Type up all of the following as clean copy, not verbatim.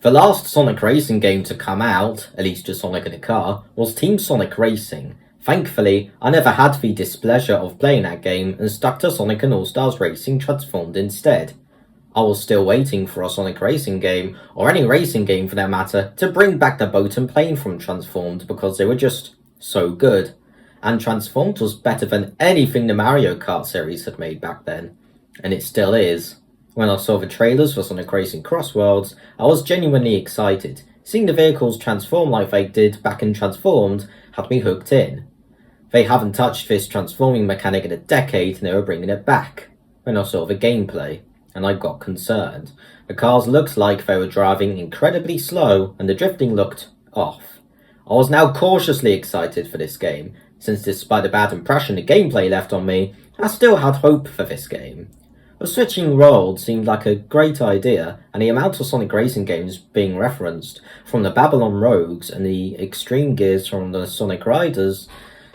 The last Sonic Racing game to come out, at least a Sonic in a car, was Team Sonic Racing. Thankfully, I never had the displeasure of playing that game and stuck to Sonic and All-Stars Racing Transformed instead. I was still waiting for a Sonic Racing game, or any racing game for that matter, to bring back the boat and plane from Transformed because they were just so good. And Transformed was better than anything the Mario Kart series had made back then. And it still is. When I saw the trailers for Sonic Racing Crossworlds, I was genuinely excited. Seeing the vehicles transform like they did back in Transformed had me hooked in. They haven't touched this transforming mechanic in a decade and they were bringing it back. Then I saw the gameplay, and I got concerned. The cars looked like they were driving incredibly slow and the drifting looked off. I was now cautiously excited for this game, since despite the bad impression the gameplay left on me, I still had hope for this game. The switching roles seemed like a great idea, and the amount of Sonic Racing games being referenced, from the Babylon Rogues and the Extreme Gears from the Sonic Riders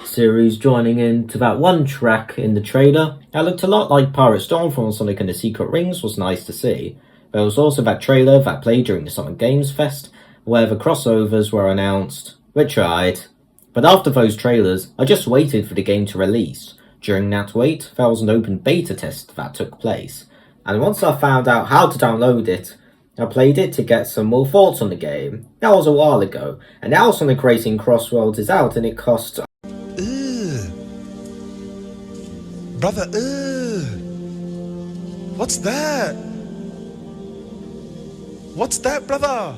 series joining into that one track in the trailer, that looked a lot like Pirate Storm from Sonic and the Secret Rings, was nice to see. There was also that trailer that played during the Sonic Games Fest, where the crossovers were announced. We tried. But after those trailers, I just waited for the game to release. During that wait, there was an open beta test that took place, and once I found out how to download it, I played it to get some more thoughts on the game. That was a while ago, and now Sonic Racing Crossworlds is out and it costs... Brother, what's that? What's that, brother?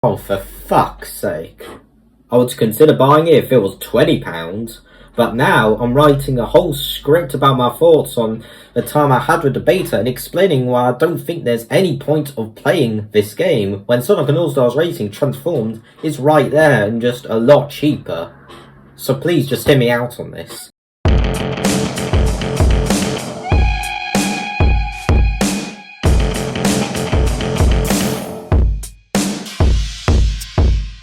Oh, for fuck's sake. I would consider buying it if it was £20. But now I'm writing a whole script about my thoughts on the time I had with the beta and explaining why I don't think there's any point of playing this game when Sonic and All-Stars Racing Transformed is right there and just a lot cheaper. So please just hear me out on this.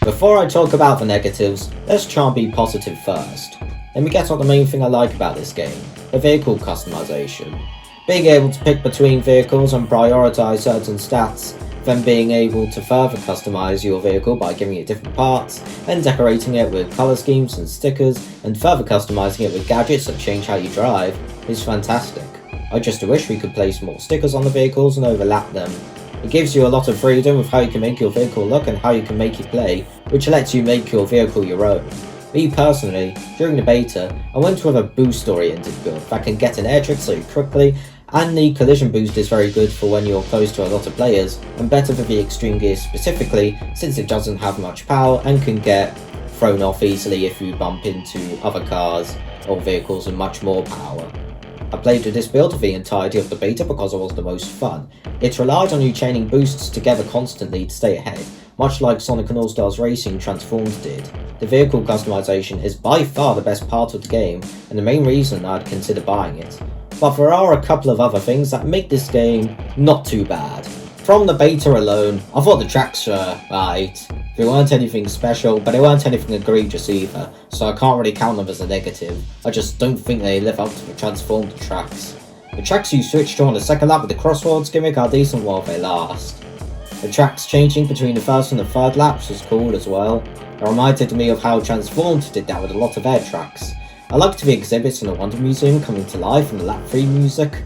Before I talk about the negatives, let's try and be positive first. Let me get on the main thing I like about this game, the vehicle customization. Being able to pick between vehicles and prioritise certain stats, then being able to further customise your vehicle by giving it different parts, then decorating it with colour schemes and stickers, and further customising it with gadgets that change how you drive, is fantastic. I just wish we could place more stickers on the vehicles and overlap them. It gives you a lot of freedom with how you can make your vehicle look and how you can make it play, which lets you make your vehicle your own. Me personally, during the beta, I went with a boost oriented build that can get an air trick so quickly, and the collision boost is very good for when you're close to a lot of players, and better for the Extreme Gears specifically since it doesn't have much power and can get thrown off easily if you bump into other cars or vehicles with much more power. I played with this build for the entirety of the beta because it was the most fun. It relied on you chaining boosts together constantly to stay ahead, much like Sonic and All-Stars Racing Transformed did. The vehicle customization is by far the best part of the game, and the main reason I'd consider buying it. But there are a couple of other things that make this game not too bad. From the beta alone, I thought the tracks were right. They weren't anything special, but they weren't anything egregious either, so I can't really count them as a negative. I just don't think they live up to the Transformed tracks. The tracks you switch to on the second lap with the Crossworlds gimmick are decent while they last. The tracks changing between the first and the third laps was cool as well. It reminded me of how Transformed did that with a lot of air tracks. I liked the exhibits in the Wonder Museum coming to life and the lap 3 music.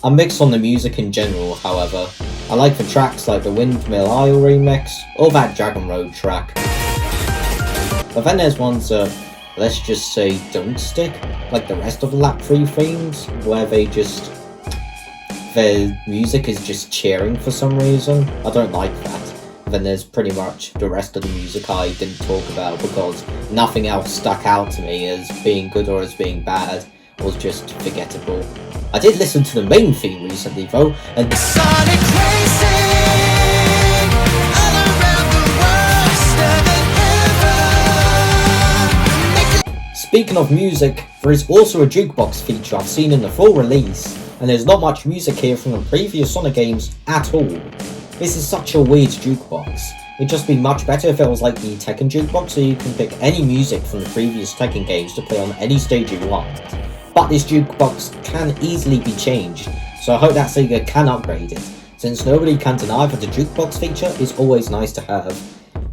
I'm mixed on the music in general, however. I like the tracks like the Windmill Isle remix, or that Dragon Road track. But then there's ones that let's just say, don't stick, like the rest of the lap 3 themes, where their music is just cheering for some reason. I don't like that. Then there's pretty much the rest of the music I didn't talk about because nothing else stuck out to me as being good or as being bad. It was just forgettable. I did listen to the main theme recently though, and Sonic racing all around the world, staring ever. speaking of music, there is also a jukebox feature I've seen in the full release, and there's not much music here from the previous Sonic games at all. This is such a weird jukebox. It'd just be much better if it was like the Tekken jukebox, so you can pick any music from the previous Tekken games to play on any stage you want. But this jukebox can easily be changed, so I hope that Sega can upgrade it, since nobody can deny that the jukebox feature is always nice to have.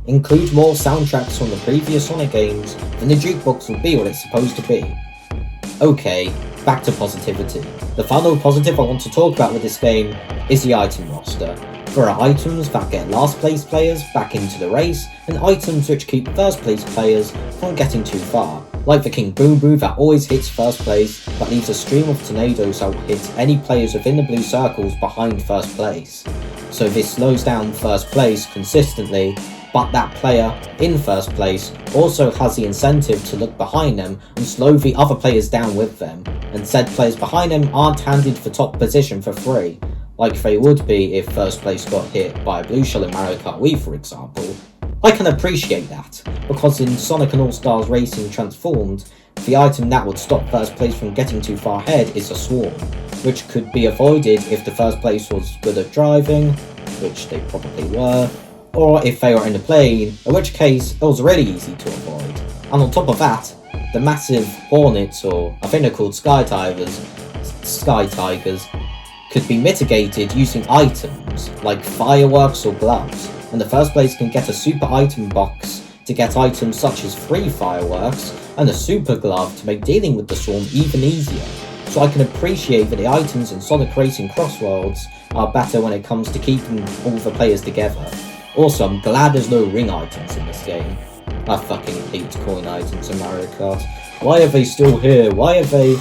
Include more soundtracks from the previous Sonic games, and the jukebox will be what it's supposed to be. Okay, back to positivity. The final positive I want to talk about with this game is the item roster. There are items that get last place players back into the race, and items which keep first place players from getting too far, like the King Boom Boo that always hits first place but leaves a stream of tornadoes that will hit any players within the blue circles behind first place. So this slows down first place consistently, but that player in first place also has the incentive to look behind them and slow the other players down with them, and said players behind them aren't handed the top position for free, like they would be if first place got hit by a blue shell in Mario Kart Wii for example. I can appreciate that, because in Sonic and All-Stars Racing Transformed, the item that would stop first place from getting too far ahead is a swarm, which could be avoided if the first place was good at driving, which they probably were, or if they were in a plane, in which case it was really easy to avoid. And on top of that, the massive Hornets, or I think they're called Sky Tigers, could be mitigated using items like fireworks or gloves, and the first place can get a super item box to get items such as free fireworks and a super glove to make dealing with the swarm even easier. So I can appreciate that the items in Sonic Racing Crossworlds are better when it comes to keeping all the players together. Also, I'm glad there's no ring items in this game. I fucking hate coin items in Mario Kart. Why are they still here? Why are they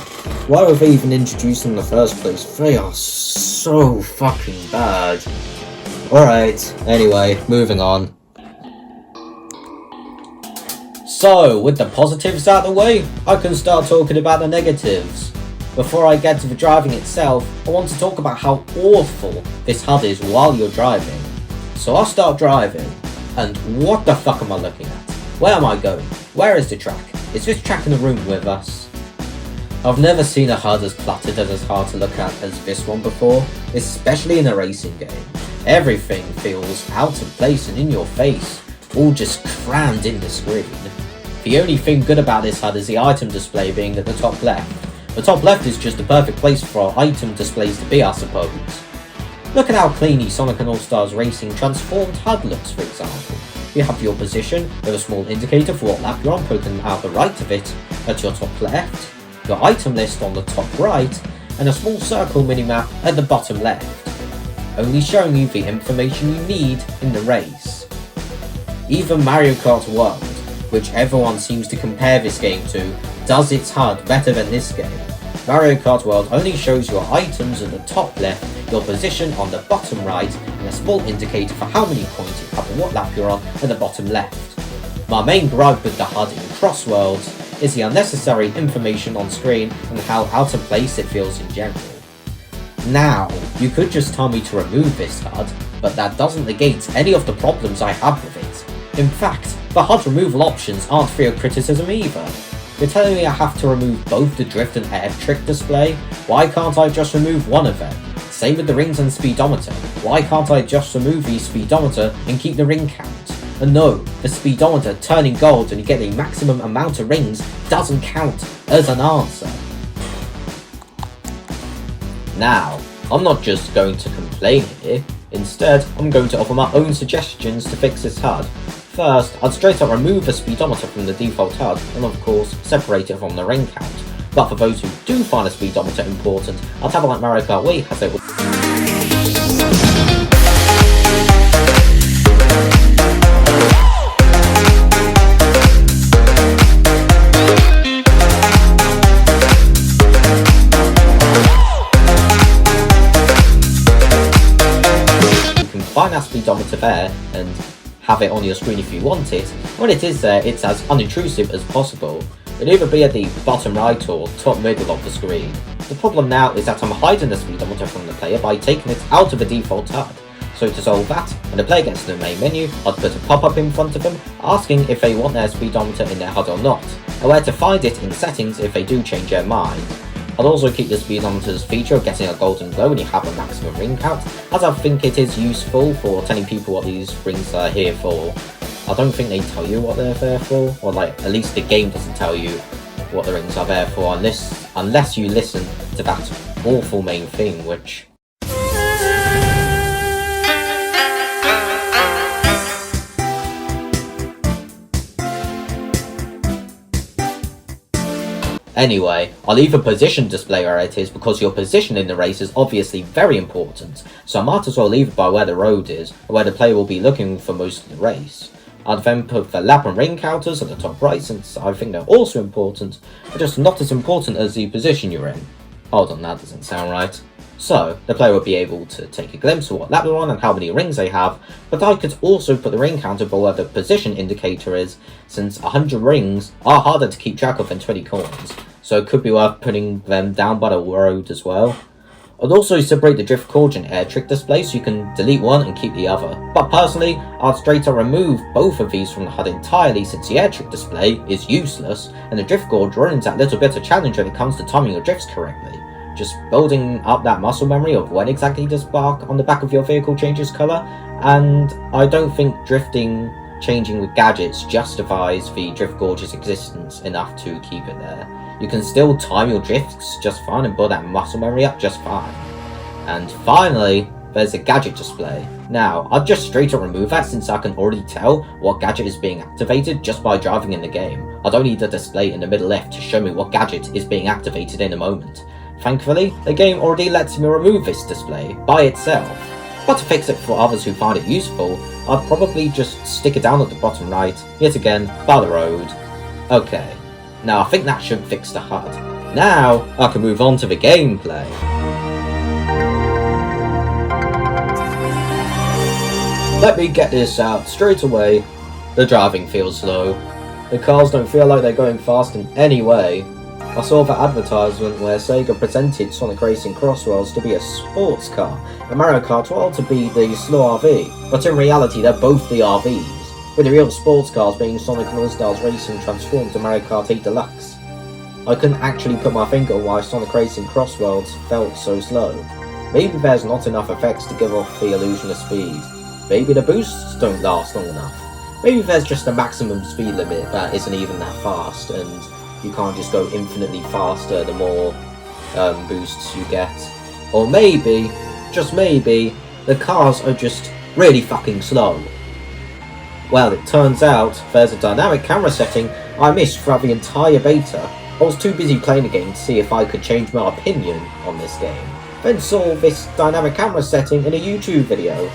even introduced in the first place? They are so fucking bad. Alright, anyway, moving on. So, with the positives out of the way, I can start talking about the negatives. Before I get to the driving itself, I want to talk about how awful this HUD is while you're driving. So I'll start driving, and what the fuck am I looking at? Where am I going? Where is the track? Is this track in the room with us? I've never seen a HUD as cluttered and as hard to look at as this one before, especially in a racing game. Everything feels out of place and in your face, all just crammed in the screen. The only thing good about this HUD is the item display being at the top left. The top left is just the perfect place for item displays to be, I suppose. Look at how cleanly Sonic and All-Stars Racing Transformed HUD looks, for example. You have your position with a small indicator for what lap you're on poking out the right of it at your top left, your item list on the top right, and a small circle minimap at the bottom left, only showing you the information you need in the race. Even Mario Kart World, which everyone seems to compare this game to, does its HUD better than this game. Mario Kart World only shows your items at the top left, your position on the bottom right, and a small indicator for how many points you have and what lap you're on at the bottom left. My main gripe with the HUD in Crossworlds is the unnecessary information on screen and how out of place it feels in general. Now, you could just tell me to remove this HUD, but that doesn't negate any of the problems I have with it. In fact, the HUD removal options aren't free of criticism either. You're telling me I have to remove both the drift and air trick display? Why can't I just remove one of them? Same with the rings and speedometer. Why can't I just remove the speedometer and keep the ring count? And no, the speedometer turning gold and you get the maximum amount of rings doesn't count as an answer. Now, I'm not just going to complain here. Instead, I'm going to offer my own suggestions to fix this HUD. First, I'd straight up remove the speedometer from the default HUD, and of course, separate it from the ring count. But for those who do find a speedometer important, I'd have it like Mario Kart Wii has it with find that speedometer there and have it on your screen if you want it. When it is there, it's as unintrusive as possible. It'll either be at the bottom right or top middle of the screen. The problem now is that I'm hiding the speedometer from the player by taking it out of the default HUD. So to solve that, when the player gets to the main menu, I'd put a pop-up in front of them asking if they want their speedometer in their HUD or not, and where to find it in settings if they do change their mind. I'd also keep the speedometer's feature of getting a golden glow when you have a maximum ring count, as I think it is useful for telling people what these rings are here for. I don't think they tell you what they're there for, or like, at least the game doesn't tell you what the rings are there for unless you listen to that awful main thing, which... Anyway, I'll leave a position display where it is because your position in the race is obviously very important, so I might as well leave it by where the road is, or where the player will be looking for most of the race. I'd then put the lap and ring counters at the top right since I think they're also important, but just not as important as the position you're in. Hold on, that doesn't sound right. So, the player will be able to take a glimpse of what lap they're on and how many rings they have, but I could also put the ring counter below where the position indicator is, since 100 rings are harder to keep track of than 20 coins, so it could be worth putting them down by the road as well. I'd also separate the drift gauge and air trick display so you can delete one and keep the other, but personally, I'd straight up remove both of these from the HUD entirely since the air trick display is useless, and the drift gauge ruins that little bit of challenge when it comes to timing your drifts correctly. Just building up that muscle memory of when exactly the spark on the back of your vehicle changes colour, and I don't think changing with gadgets justifies the drift gauge's existence enough to keep it there. You can still time your drifts just fine and build that muscle memory up just fine. And finally, there's a gadget display. Now, I'd just straight up remove that since I can already tell what gadget is being activated just by driving in the game. I don't need a display in the middle left to show me what gadget is being activated in a moment. Thankfully, the game already lets me remove this display by itself. But to fix it for others who find it useful, I'd probably just stick it down at the bottom right, yet again, by the road. Okay, now I think that should fix the HUD. Now, I can move on to the gameplay. Let me get this out straight away. The driving feels slow. The cars don't feel like they're going fast in any way. I saw the advertisement where Sega presented Sonic Racing Crossworlds to be a sports car and Mario Kart World to be the slow RV, but in reality they're both the RVs, with the real sports cars being Sonic and All-Stars Racing transformed to Mario Kart 8 Deluxe. I couldn't actually put my finger on why Sonic Racing Crossworlds felt so slow. Maybe there's not enough effects to give off the illusion of speed. Maybe the boosts don't last long enough. Maybe there's just a maximum speed limit that isn't even that fast, and you can't just go infinitely faster the more boosts you get. Or maybe, just maybe, the cars are just really fucking slow. Well, it turns out there's a dynamic camera setting I missed throughout the entire beta. I was too busy playing the game to see if I could change my opinion on this game, then saw this dynamic camera setting in a YouTube video.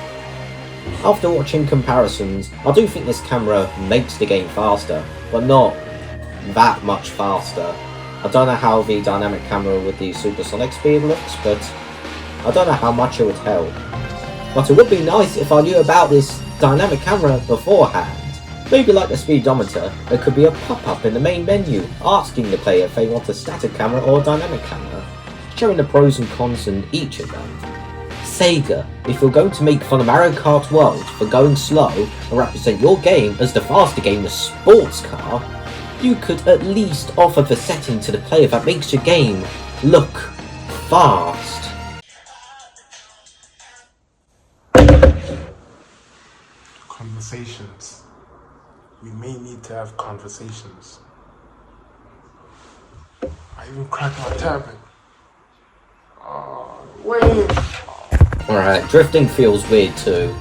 After watching comparisons, I do think this camera makes the game faster, but not that much faster. I don't know how the dynamic camera with the supersonic speed looks, but I don't know how much it would help. But it would be nice if I knew about this dynamic camera beforehand. Maybe like the speedometer, there could be a pop-up in the main menu asking the player if they want a static camera or a dynamic camera, showing the pros and cons in each of them. Sega, if you're going to make fun of Mario Kart World for going slow and represent your game as the faster game, the sports car, you could at least offer the setting to the player that makes your game look fast. Conversations. We may need to have conversations. I even cracked my tablet. Wait. Alright, drifting feels weird too.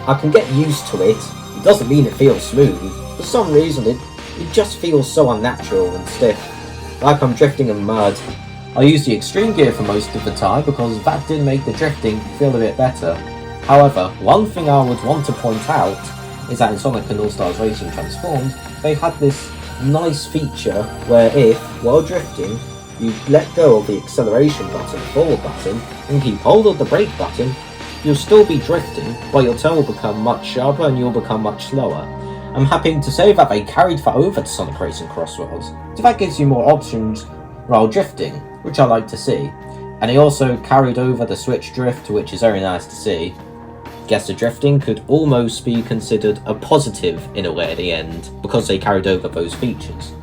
I can get used to it. It doesn't mean it feels smooth. For some reason it just feels so unnatural and stiff. Like I'm drifting in mud. I use the extreme gear for most of the time because that did make the drifting feel a bit better. However, one thing I would want to point out is that in Sonic and All-Stars Racing Transformed, they had this nice feature where if, while drifting, you let go of the acceleration button, forward button, and keep hold of the brake button, You'll still be drifting, but your turn will become much sharper and you'll become much slower. I'm happy to say that they carried that over to Sonic Racing Crossworlds, so that gives you more options while drifting, which I like to see. And they also carried over the switch drift, which is very nice to see. Guess the drifting could almost be considered a positive in a way at the end, because they carried over those features.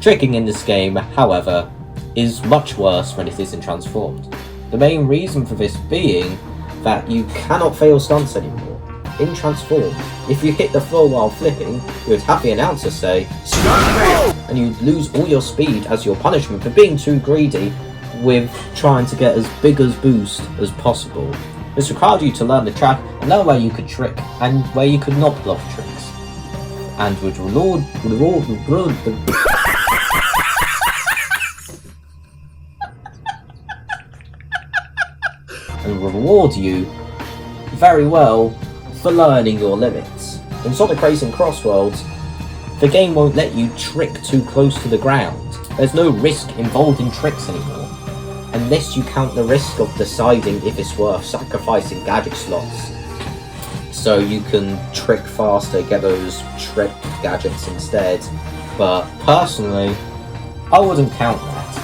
Tricking in this game, however, is much worse when it isn't transformed. The main reason for this being that you cannot fail stunts anymore. In Transform, if you hit the floor while flipping, you would have the announcer say, "Stunt fail!" and you'd lose all your speed as your punishment for being too greedy with trying to get as big a boost as possible. This required you to learn the track and know where you could trick and where you could not pull off tricks. And would reward you very well for learning your limits. In Sonic Racing Crossworlds, the game won't let you trick too close to the ground. There's no risk involved in tricks anymore, unless you count the risk of deciding if it's worth sacrificing gadget slots so you can trick faster, get those trick gadgets instead. But personally, I wouldn't count that.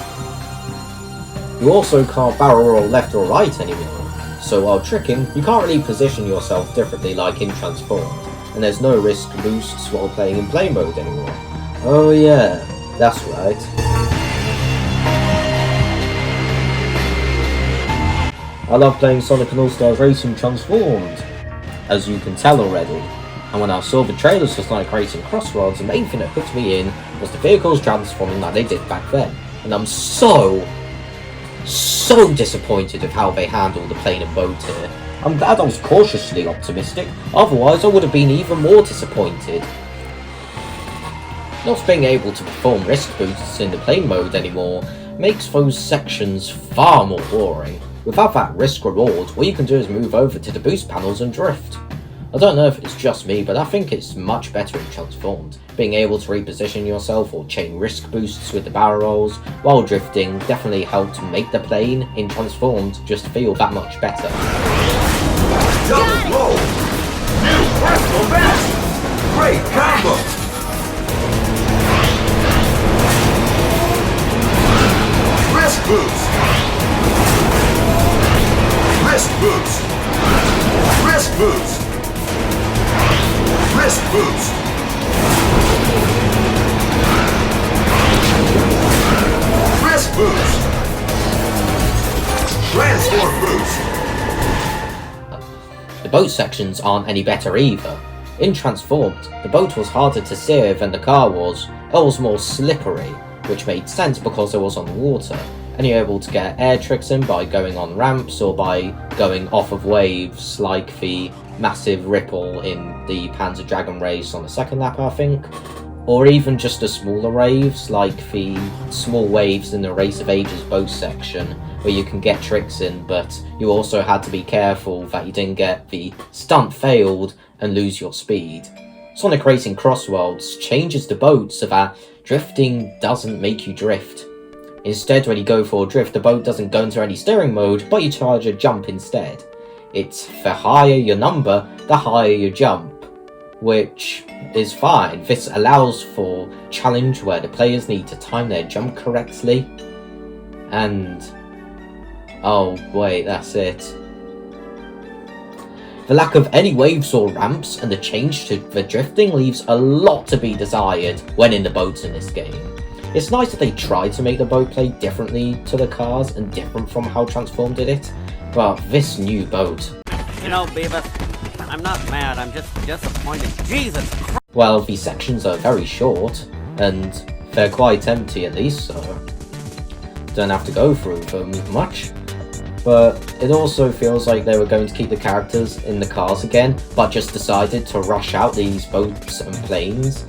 You also can't barrel roll left or right anymore. So while tricking, you can't really position yourself differently like in Transformed, and there's no risk boosts while playing in play mode anymore. Oh yeah, that's right. I love playing Sonic and All-Stars Racing Transformed, as you can tell already. And when I saw the trailers for Sonic Racing Crossworlds, the main thing that hooked me in was the vehicles transforming like they did back then. And I'm so disappointed with how they handled the plane and boat here. I'm glad I was cautiously optimistic, otherwise I would have been even more disappointed. Not being able to perform risk boosts in the plane mode anymore makes those sections far more boring. Without that risk reward, all you can do is move over to the boost panels and drift. I don't know if it's just me, but I think it's much better in Transformed. Being able to reposition yourself or chain risk boosts with the barrel rolls while drifting definitely helped make the plane in Transformed just feel that much better. Double blow! New personal best! Great combo! Risk boost! Risk boost! Risk boost! Risk boost! Risk boost! Transform boost! The boat sections aren't any better either. In Transformed, the boat was harder to steer than the car was. It was more slippery, which made sense because it was on water, and you're able to get air tricks in by going on ramps or by going off of waves like the massive ripple in the Panzer Dragon race on the second lap, I think. Or even just the smaller waves, like the small waves in the Race of Ages boat section, where you can get tricks in, but you also had to be careful that you didn't get the stunt failed and lose your speed. Sonic Racing Crossworlds changes the boat so that drifting doesn't make you drift. Instead, when you go for a drift, the boat doesn't go into any steering mode, but you charge a jump instead. It's the higher your number, the higher your jump, which is fine. This allows for challenge where the players need to time their jump correctly. And oh wait, that's it. The lack of any waves or ramps and the change to the drifting leaves a lot to be desired when in the boats in this game. It's nice that they tried to make the boat play differently to the cars and different from how Transform did it, but this new boat... You know, Beavis, I'm not mad, I'm just disappointed. Jesus Christ! Well, these sections are very short, and they're quite empty at least, so don't have to go through them much. But it also feels like they were going to keep the characters in the cars again, but just decided to rush out these boats and planes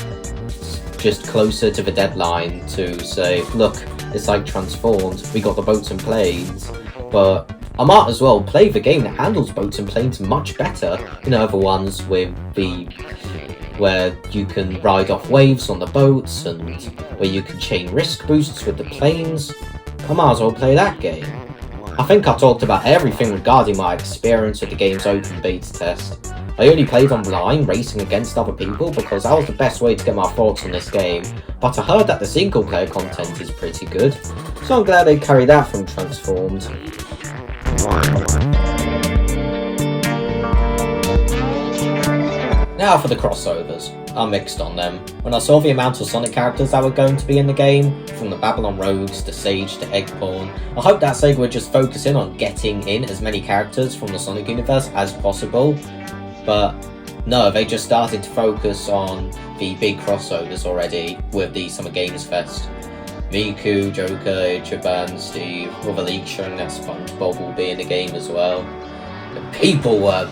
just closer to the deadline to say, look, it's like Transformed, we got the boats and planes, but I might as well play the game that handles boats and planes much better than other ones with the where you can ride off waves on the boats and where you can chain risk boosts with the planes. I might as well play that game. I think I talked about everything regarding my experience with the game's open beta test. I only played online, racing against other people, because that was the best way to get my thoughts on this game, but I heard that the single player content is pretty good, so I'm glad they carried that from Transformed. Now for the crossovers. I'm mixed on them. When I saw the amount of Sonic characters that were going to be in the game, from the Babylon Rogues to Sage to Eggborn, I hoped that Sega would just focus in on getting in as many characters from the Sonic universe as possible, but no, they just started to focus on the big crossovers already with the Summer Games Fest. Miku, Joker, Ichiban, Steve, with a leak showing that SpongeBob will be in the game as well. The people were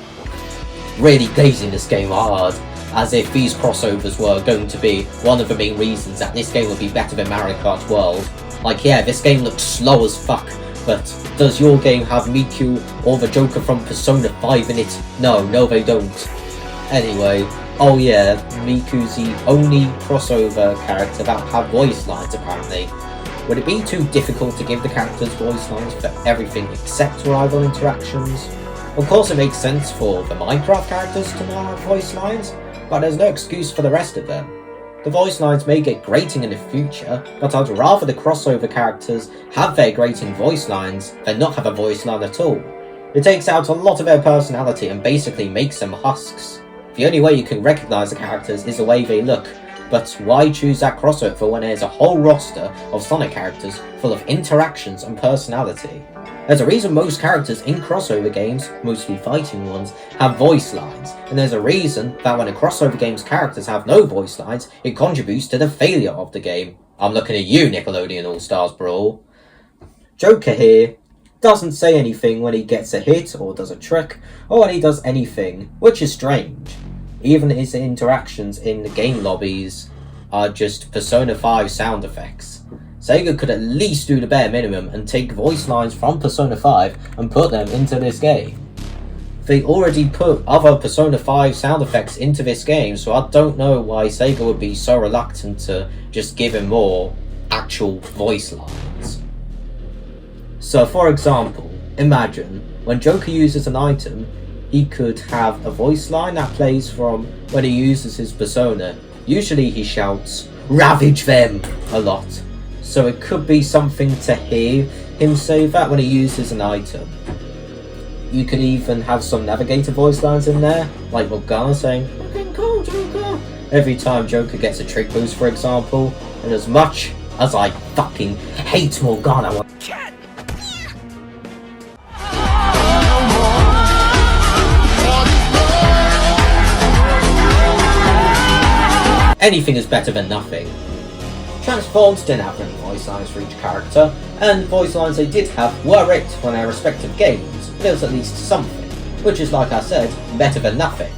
really glazing this game hard, as if these crossovers were going to be one of the main reasons that this game would be better than Mario Kart World. Like, yeah, this game looks slow as fuck, but does your game have Miku or the Joker from Persona 5 in it? No, they don't. Anyway, oh yeah, Miku's the only crossover character that will have voice lines apparently. Would it be too difficult to give the characters voice lines for everything except rival interactions? Of course it makes sense for the Minecraft characters to not have voice lines, but there's no excuse for the rest of them. The voice lines may get grating in the future, but I'd rather the crossover characters have their grating voice lines than not have a voice line at all. It takes out a lot of their personality and basically makes them husks. The only way you can recognise the characters is the way they look, but why choose that crossover when there's a whole roster of Sonic characters full of interactions and personality? There's a reason most characters in crossover games, mostly fighting ones, have voice lines, and there's a reason that when a crossover game's characters have no voice lines, it contributes to the failure of the game. I'm looking at you, Nickelodeon All-Stars Brawl. Joker here doesn't say anything when he gets a hit or does a trick, or when he does anything, which is strange. Even his interactions in the game lobbies are just Persona 5 sound effects. Sega could at least do the bare minimum and take voice lines from Persona 5 and put them into this game. They already put other Persona 5 sound effects into this game, so I don't know why Sega would be so reluctant to just give him more actual voice lines. So for example, imagine when Joker uses an item, he could have a voice line that plays from when he uses his persona. Usually he shouts, "Ravage them!" a lot. So it could be something to hear him say that when he uses an item. You could even have some navigator voice lines in there, like Morgana saying, "Fucking cool, Joker!" every time Joker gets a trick boost, for example. And as much as I fucking hate Morgana, anything is better than nothing. Transformed didn't have any voice lines for each character, and the voice lines they did have were ripped from their respective games, but it was at least something, which is, like I said, better than nothing.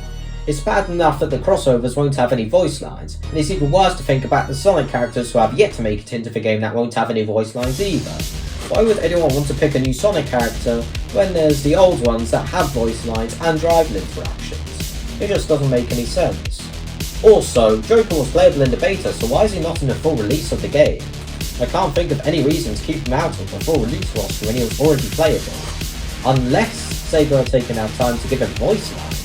It's bad enough that the crossovers won't have any voice lines, and it's even worse to think about the Sonic characters who have yet to make it into the game that won't have any voice lines either. Why would anyone want to pick a new Sonic character when there's the old ones that have voice lines and rival interactions? It just doesn't make any sense. Also, Joker was playable in the beta, so why is he not in the full release of the game? I can't think of any reason to keep him out of the full release roster when he was already playable. Unless Sega are taking out time to give him voice lines,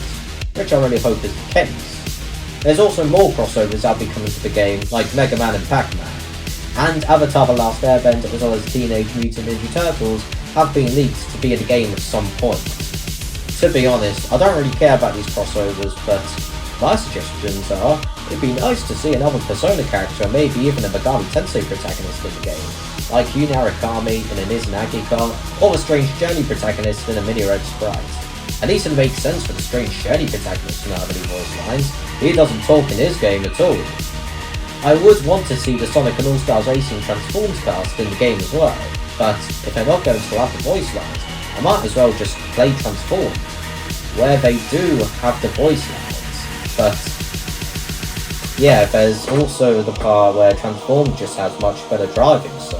which I really hope is the case. There's also more crossovers that will be coming to the game, like Mega Man and Pac-Man. And Avatar The Last Airbender as well as Teenage Mutant Ninja Turtles have been leaked to be in the game at some point. To be honest, I don't really care about these crossovers, but my suggestions are, it'd be nice to see another Persona character, maybe even a Megami Tensei protagonist in the game, like Yu Narukami in a Nizunagi card, or the Strange Journey protagonist in a Mini Red Sprite. At least it makes sense for the Strange Journey protagonist to not have any voice lines. He doesn't talk in his game at all. I would want to see the Sonic and All-Stars Racing Transformed cast in the game as well, but if they're not going to have the voice lines, I might as well just play Transformed, where they do have the voice lines. But yeah, there's also the part where Transformed just has much better driving, so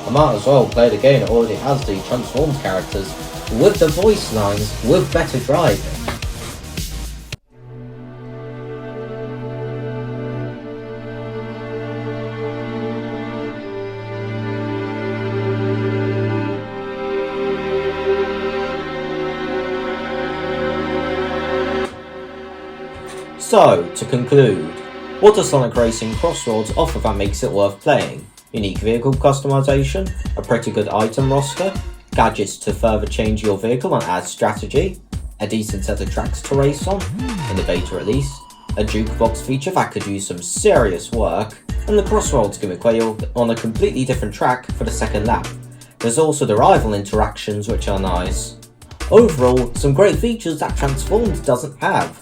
I might as well play the game that already has the Transformed characters with the voice lines with better driving. So, to conclude, what does Sonic Racing Crossworlds offer that makes it worth playing? Unique vehicle customization, a pretty good item roster, gadgets to further change your vehicle and add strategy, a decent set of tracks to race on, in the beta at least, a jukebox feature that could use some serious work, and the Crossworlds gimmick where you're on a completely different track for the second lap. There's also the rival interactions which are nice. Overall, some great features that Transformed doesn't have.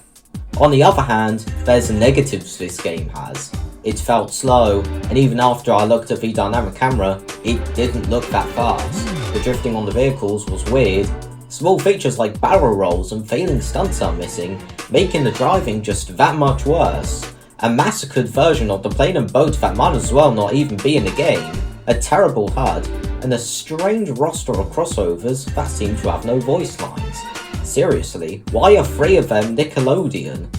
On the other hand, there's the negatives this game has. It felt slow, and even after I looked at the dynamic camera, it didn't look that fast. The drifting on the vehicles was weird. Small features like barrel rolls and failing stunts are missing, making the driving just that much worse. A massacred version of the plane and boat that might as well not even be in the game, a terrible HUD, and a strange roster of crossovers that seem to have no voice lines. Seriously, why are 3 of them Nickelodeon?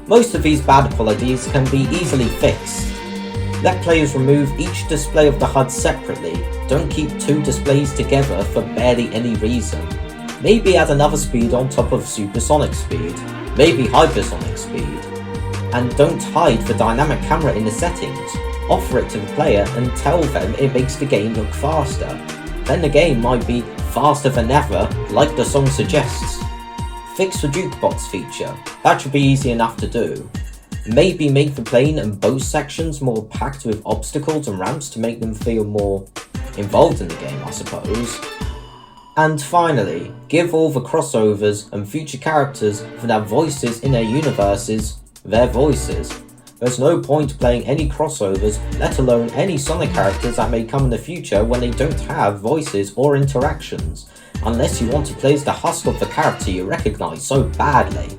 Most of these bad qualities can be easily fixed. Let players remove each display of the HUD separately, don't keep 2 displays together for barely any reason. Maybe add another speed on top of supersonic speed, maybe hypersonic speed. And don't hide the dynamic camera in the settings. Offer it to the player and tell them it makes the game look faster. Then the game might be faster than ever, like the song suggests. Fix the jukebox feature, that should be easy enough to do. Maybe make the plane and boat sections more packed with obstacles and ramps to make them feel more involved in the game, I suppose. And finally, give all the crossovers and future characters that have voices in their universes their voices. There's no point playing any crossovers, let alone any Sonic characters that may come in the future when they don't have voices or interactions, unless you want to play as the husk of the character you recognise so badly.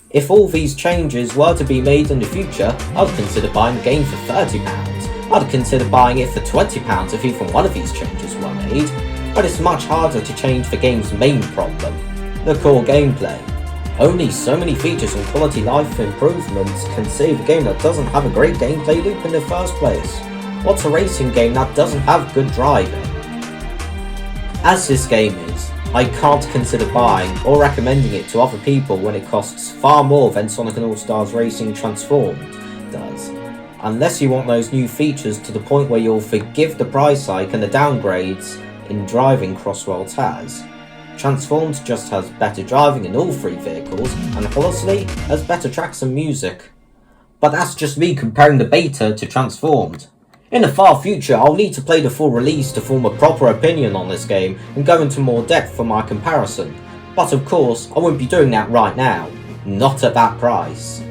If all these changes were to be made in the future, I'd consider buying the game for £30. I'd consider buying it for £20 if even one of these changes were made, but it's much harder to change the game's main problem, the core gameplay. Only so many features and quality life improvements can save a game that doesn't have a great gameplay loop in the first place. What's a racing game that doesn't have good driving? As this game is, I can't consider buying or recommending it to other people when it costs far more than Sonic & All-Stars Racing Transformed does. Unless you want those new features to the point where you'll forgive the price hike and the downgrades in driving Crossworlds has. Transformed just has better driving in all 3 vehicles, and honestly, has better tracks and music. But that's just me comparing the beta to Transformed. In the far future, I'll need to play the full release to form a proper opinion on this game and go into more depth for my comparison. But of course, I won't be doing that right now. Not at that price.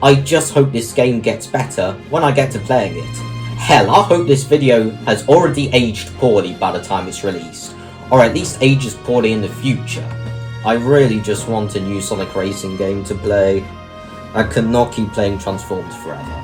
I just hope this game gets better when I get to playing it. Hell, I hope this video has already aged poorly by the time it's released, or at least ages poorly in the future. I really just want a new Sonic Racing game to play. I cannot keep playing Transformed forever.